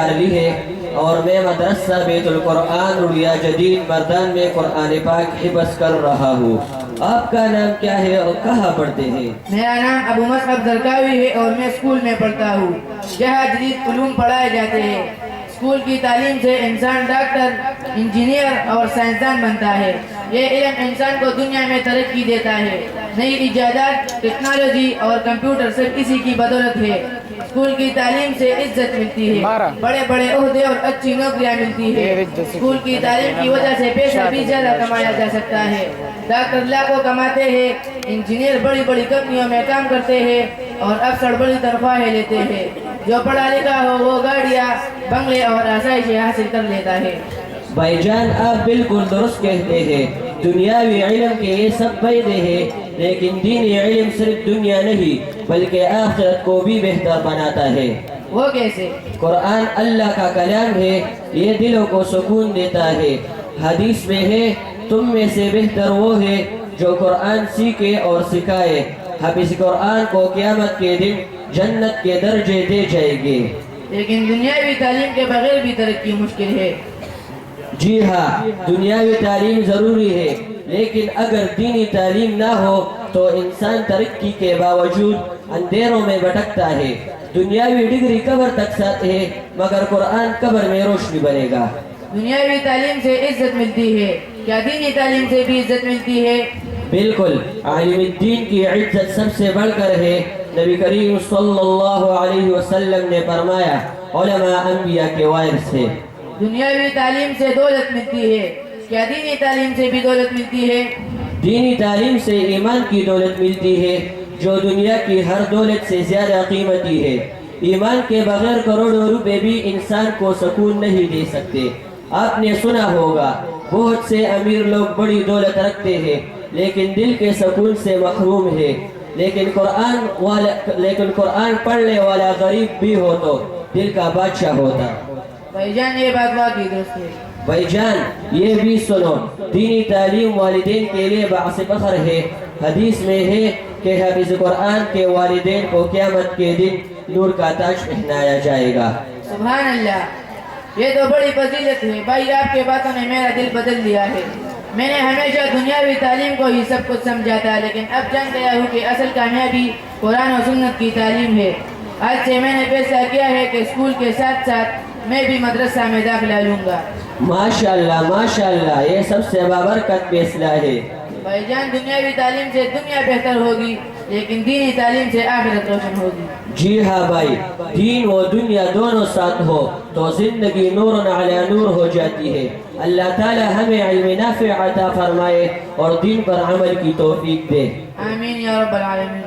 لی ہے اور میں مدرسہ بیت القرآن اڑیا جدید مردان میں قرآن پاک حفظ کر رہا ہوں۔ آپ کا نام کیا ہے اور کہاں پڑھتے ہیں؟ میرا نام ابو مصعب زرقاوی ہے اور میں اسکول میں پڑھتا ہوں جہاں جدید علوم پڑھائے جاتے ہیں۔ اسکول کی تعلیم سے انسان ڈاکٹر، انجینئر اور سائنسدان بنتا ہے۔ یہ علم انسان کو دنیا میں ترقی دیتا ہے۔ نئی ایجادات، ٹیکنالوجی اور کمپیوٹر سب اسی کی بدولت ہے۔ اسکول کی تعلیم سے عزت ملتی ہے، بڑے بڑے عہدے اور اچھی نوکریاں ملتی ہے۔ اسکول کی تعلیم کی وجہ سے پیسہ بھی زیادہ کمایا جا سکتا ہے۔ ڈاکٹر لاکھوں کماتے ہیں، انجینئر بڑی بڑی کمپنیوں میں کام کرتے ہیں اور افسر بڑی تنخواہیں لیتے ہیں۔ جو پڑھا لکھا ہو وہ گاڑیاں، بنگلے اور آسائشیں حاصل کر لیتا ہے۔ بھائی جان، آپ بالکل درست کہتے ہیں۔ دنیاوی علم کے یہ سب فائدے ہیں، لیکن دینی علم صرف دنیا نہیں بلکہ آخرت کو بھی بہتر بناتا ہے۔ وہ کیسے؟ قرآن اللہ کا کلام ہے، یہ دلوں کو سکون دیتا ہے۔ حدیث میں ہے، تم میں سے بہتر وہ ہے جو قرآن سیکھے اور سکھائے۔ حافظ قرآن کو قیامت کے دن جنت کے درجے دے جائے گے۔ لیکن دنیاوی تعلیم کے بغیر بھی ترقی مشکل ہے۔ جی ہاں، دنیاوی تعلیم ضروری ہے، لیکن اگر دینی تعلیم نہ ہو تو انسان ترقی کے باوجود اندھیروں میں بھٹکتا ہے۔ دنیاوی ڈگری قبر تک ساتھ ہے، مگر قرآن قبر میں روشنی بنے گا۔ دنیاوی تعلیم سے عزت ملتی ہے، کیا دینی تعلیم سے بھی عزت ملتی ہے؟ بالکل، عالم الدین کی عزت سب سے بڑھ کر ہے۔ نبی کریم صلی اللہ علیہ وسلم نے فرمایا، علماء انبیاء کے وارث ہیں۔ دنیاوی تعلیم سے دولت ملتی ہے، کیا دینی تعلیم سے بھی دولت ملتی ہے؟ دینی تعلیم سے ایمان کی دولت ملتی ہے، جو دنیا کی ہر دولت سے زیادہ قیمتی ہے۔ ایمان کے بغیر کروڑوں روپے بھی انسان کو سکون نہیں دے سکتے۔ آپ نے سنا ہوگا، بہت سے امیر لوگ بڑی دولت رکھتے ہیں لیکن دل کے سکون سے محروم ہے۔ لیکن قرآن پڑھنے والا غریب بھی ہو تو دل کا بادشاہ ہوتا۔ بھائی جان، یہ بات واقعی درست ہے۔ بھائی جان، یہ بھی سنو، دینی تعلیم والدین کے لیے باعث فخر ہے۔ حدیث میں ہے کہ حافظ قرآن کے والدین کو قیامت کے دن نور کا تاج پہنایا جائے گا۔ سبحان اللہ، یہ تو بڑی فضیلت ہے۔ بھائی، آپ کے باتوں نے میرا دل بدل دیا ہے۔ میں نے ہمیشہ دنیاوی تعلیم کو ہی سب کچھ سمجھا تھا، لیکن اب جان گیا ہوں کہ اصل کامیابی قرآن و سنت کی تعلیم ہے۔ آج سے میں نے فیصلہ کیا ہے کہ اسکول کے ساتھ ساتھ میں بھی مدرسہ میں داخلہ لوں گا۔ ماشاءاللہ ماشاءاللہ، یہ سب سے بابرکت فیصلہ ہے۔ بھائی جان، دنیاوی تعلیم سے دنیا بہتر ہوگی، لیکن دینی تعلیم سے آخرت روشن ہوگی۔ جی ہاں بھائی، دین و دنیا دونوں ساتھ ہو تو زندگی نور علی نور ہو جاتی ہے۔ اللہ تعالی ہمیں علم نافع عطا فرمائے اور دین پر عمل کی توفیق دے۔ آمین یا رب العالمین۔